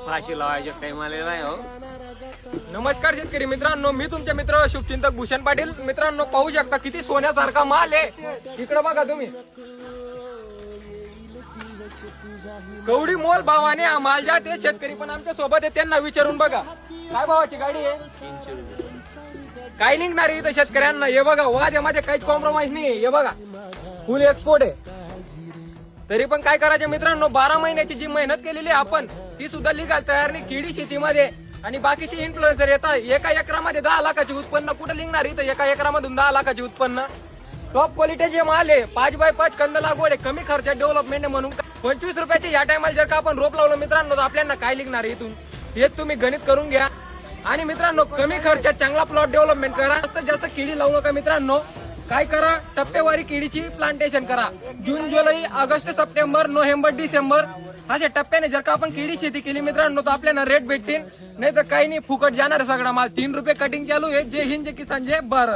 फाशी लावायचे टाइम आलेला आहे हो. नमस्कार शेतकरी मित्रांनो, मी तुमचे मित्र शुभचिंतक भूषण पाटील. मित्रांनो, पाहू शकता किती सोन्यासारखा माल आहे. इकडे बघा तुम्ही, कवडी मोल भावाने हा माल ज्या ते शेतकरी पण आमच्या सोबत आहे, त्यांना विचारून बघा काय भावाची गाडी आहे. 300 रुपये. काय निघणार आहे इथं शेतकऱ्यांना. हे बघा, वाद्यामध्ये काहीच कॉम्प्रोमाइज नाही. हे बघा, फुल एक्सपोर्ट आहे. तरी पण काय करायचं मित्रांनो, 12 महिन्याची जी मेहनत केलेली आहे आपण, ती सुद्धा लिगाल तयार नाही. केडी शेतीमध्ये आणि बाकीचे इन्फ्लुएन्सर येतात. एका एकरामध्ये 10 लाखाचे उत्पन्न कुठे लिहिणार इथं. एका एकरामधून 10 लाखाचे उत्पन्न. टॉप क्वालिटीचे माल आहे. 5x5 कंद लागवड आहे. कमी खर्चात डेव्हलपमेंट आहे म्हणून 25 रुपयाचे या टायमाला जर का आपण रोप लावलं मित्रांनो, तर आपल्याला काय लिखणार इथून हेच तुम्ही गणित करून घ्या. आणि मित्रांनो, कमी खर्चात चांगला प्लॉट डेव्हलपमेंट करा. जास्त केळी लावू नका मित्रांनो. काय करा, टप्पेवारी केळीची प्लांटेशन करा. जून, जुलै, ऑगस्ट, सप्टेंबर, नोव्हेंबर, डिसेंबर अशा टप्प्याने जर का आपण केळी शेती केली मित्रांनो, तर आपल्याला रेट भेटतील. नाही तर काही नाही, फुकट जाणार सगळा माल. 3 रुपये कटिंग चालू आहे. जय हिंद, जय किसान, जय भारत.